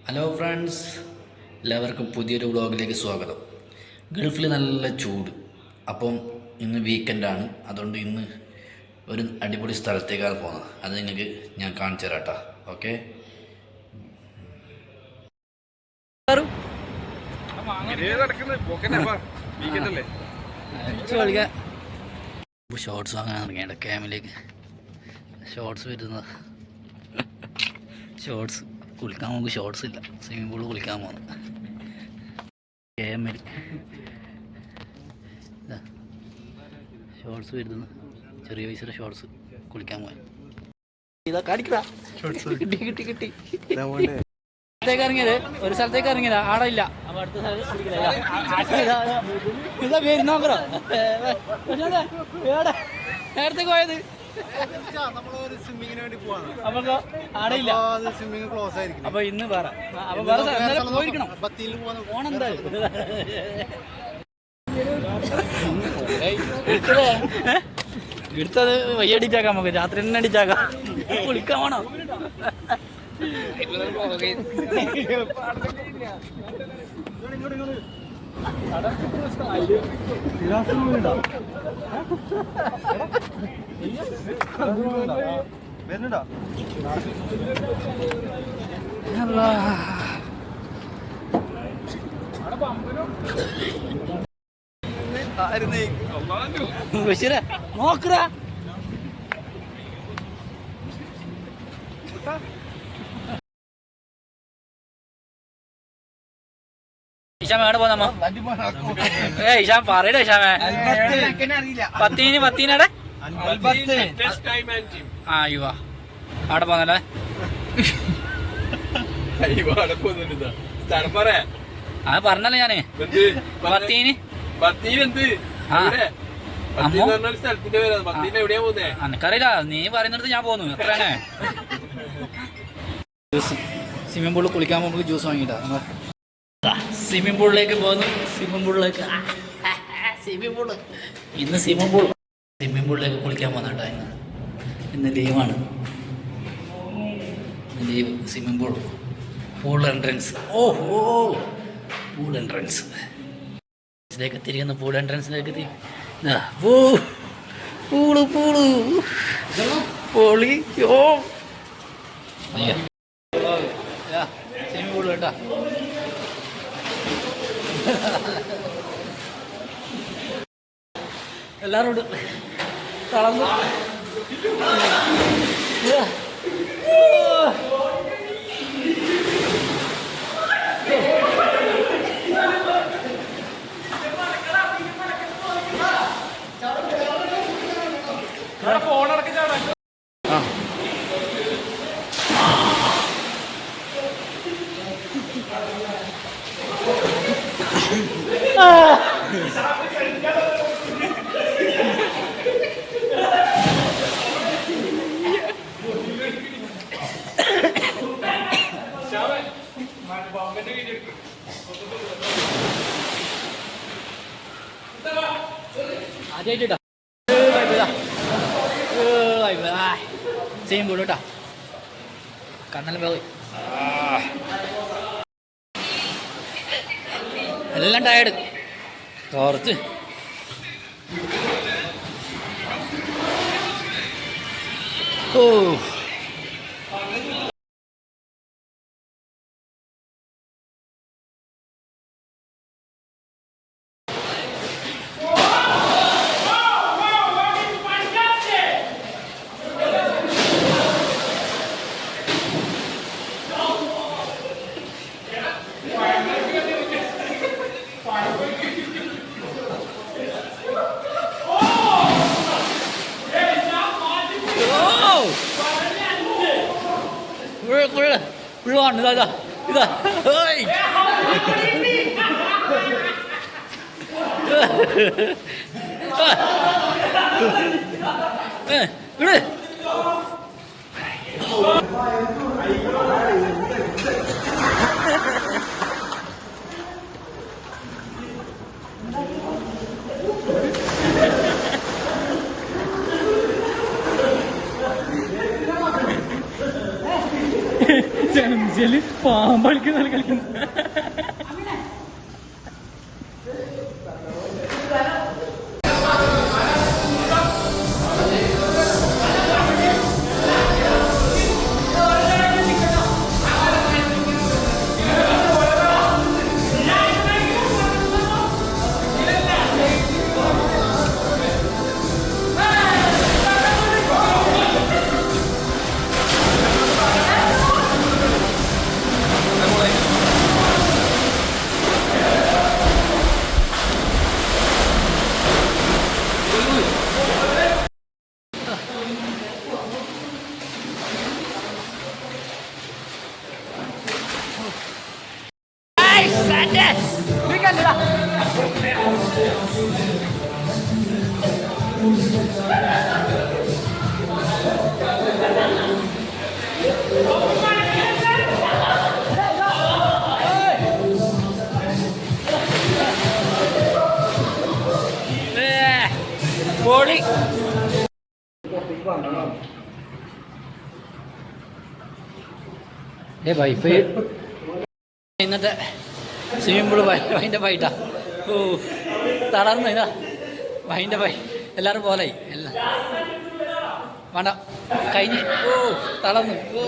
Hello friends, എല്ലാവർക്കും പുതിയൊരു വ്ളോഗിലേക്ക് സ്വാഗതം. ഗൾഫിൽ നല്ല ചൂട്. അപ്പം ഇന്ന് വീക്കെൻഡാണ്. അതുകൊണ്ട് ഇന്ന് ഒരു അടിപൊളി സ്ഥലത്തേക്കാണ് പോകുന്നത്. അത് നിങ്ങൾക്ക് ഞാൻ കാണിച്ചു തരാം കേട്ടോ. ഓക്കെ, ഷോർട്സ് വാങ്ങാൻ ഇറങ്ങിയ ക്യാമിലേക്ക്. ഷോർട്സ് വരുന്നത് ഷോർട്സ് കുളിക്കാൻ നമുക്ക് ഷോർട്സ് ഇല്ല. സ്വിമ്മിംഗ് പൂളിൽ കുളിക്കാൻ പോകുന്നു. ക്യാമിൽ ഷോർട്സ് വരുന്നത്, ചെറിയ പൈസയുടെ ഷോർട്സ് കുളിക്കാൻ പോകാൻ. ഇതാ കാണിക്കടാ, കിട്ടി കിട്ടി കിട്ടി. സ്ഥലത്തേക്ക് ഇറങ്ങിയത്, ഒരു സ്ഥലത്തേക്ക് ഇറങ്ങിയതാ, ആടെ ഇല്ല. അപ്പൊ അടുത്ത ഇതാ പേര് നോക്കറോ നേരത്തേക്ക് പോയത്. അപ്പൊ ആടെ ഇല്ല, അപ്പൊ ഇന്ന് വേറെ. അപ്പൊ വേറെ പോയിരിക്കണം. ഓണം എന്തായാലും എടുത്തത് വയ്യടിച്ചാക്കാം. നമുക്ക് രാത്രി തന്നെ അടിച്ചാക്കാം. കുളിക്കാൻ വേണോ? നോക്കറാ ഇഷാമേടെ പോന്നമ്മ. ഇഷാം പറയടേ ഇഷാമേ. പത്തീനടെ അയ്യോ അവിടെ പോന്നല്ലേ. അത് പറഞ്ഞല്ലേ ഞാന്. അനക്കറിയില്ല, നീ പറയുന്നിടത്ത് ഞാൻ പോന്നു. എത്രയാണ്? സ്വിമ്മിംഗ് പൂളിൽ കുളിക്കാൻ പോകുമ്പോൾ ജ്യൂസ് വാങ്ങിയിട്ടാ. സ്വിമ്മിംഗ് പൂളിലേക്ക് പോകുന്നു. സ്വിമ്മിംഗ് പൂളിലേക്ക് ഇന്ന് സ്വിമ്മിംഗ് പൂളിലേക്ക് കുളിക്കാൻ പോകുന്ന കേട്ടോ. ഇന്ന് ലീവാണ്. ലീവ്. Swimming pool entrance. ഓഹോ, പൂൾ എൻട്രൻസ് ിലേക്ക് തിരിയുന്ന പൂൾ എൻട്രൻസിലേക്ക് എത്തി. പൂള് പൊളി. ഓ സ്വിമ്മിംഗ് പൂള് കേട്ടാ. എല്ലാവരോട് തളർന്നു. ഫോണടക്കി ചാടാ. ആദ്യമായിട്ടാ സെയിം ബോൾ കേട്ടാ. കണ്ണെല്ലാം പോയി, എല്ലാം ടയർഡ്. കുറച്ച് ഓ 불러왔네. 이다. 어이. 그래. പുഴയില് പാമ്പ് കളിക്കുന്നു. പൊളി. വൈഫൈ ഇന്നത്തെ സ്വിമ്മിംഗ് പൂള് വൈൻ്റെ പൈട്ടാ. ഓ തളർന്നു ഇതാ വൈൻ്റെ പൈ. എല്ലാവരും പോലായി എല്ലാം വേണ്ട കഴിഞ്ഞ്. ഓ തളർന്നു. ഓ